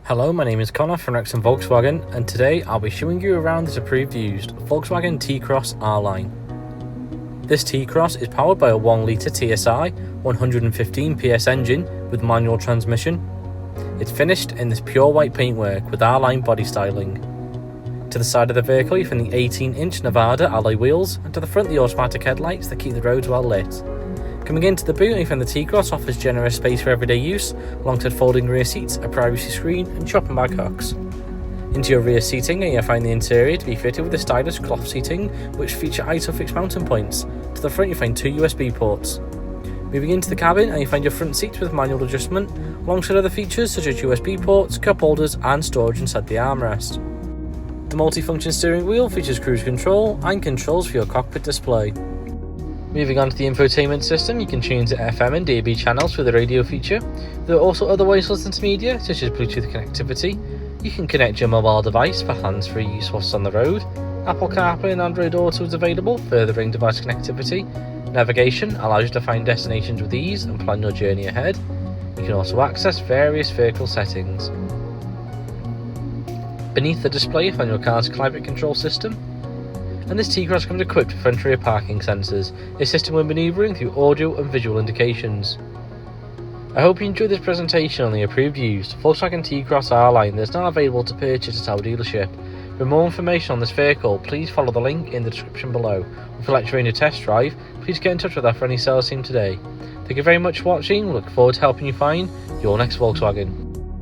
Hello, my name is Connor from Wrexham Volkswagen, and today I'll be showing you around this approved used Volkswagen T-Cross R-Line. This T-Cross is powered by a 1-litre TSI 115 PS engine with manual transmission. It's finished in this pure white paintwork with R-Line body styling. To the side of the vehicle you find the 18-inch Nevada alloy wheels, and to the front the automatic headlights that keep the roads well lit. Coming into the boot, you find the T-Cross offers generous space for everyday use, alongside folding rear seats, a privacy screen and shopping bag hooks. Into your rear seating, you find the interior to be fitted with a stylish cloth seating which feature ISOFIX mounting points. To the front you find 2 USB ports. Moving into the cabin, and you find your front seats with manual adjustment, alongside other features such as USB ports, cup holders and storage inside the armrest. The multi-function steering wheel features cruise control and controls for your cockpit display. Moving on to the infotainment system, you can change the FM and DAB channels with the radio feature. There are also other ways to listen to media, such as Bluetooth connectivity. You can connect your mobile device for hands-free use whilst on the road. Apple Carplay and AndroidAuto is available, furthering device connectivity. Navigation allows you to find destinations with ease and plan your journey ahead. You can also access various vehicle settings. Beneath the display you find your car's climate control system. And this T-Cross comes equipped with front and rear parking sensors, assisting when manoeuvring through audio and visual indications. I hope you enjoyed this presentation on the approved used Volkswagen T-Cross R-Line that is now available to purchase at our dealership. For more information on this vehicle, please follow the link in the description below. If you'd like to arrange a test drive, please get in touch with our friendly sales team today. Thank you very much for watching. We look forward to helping you find your next Volkswagen.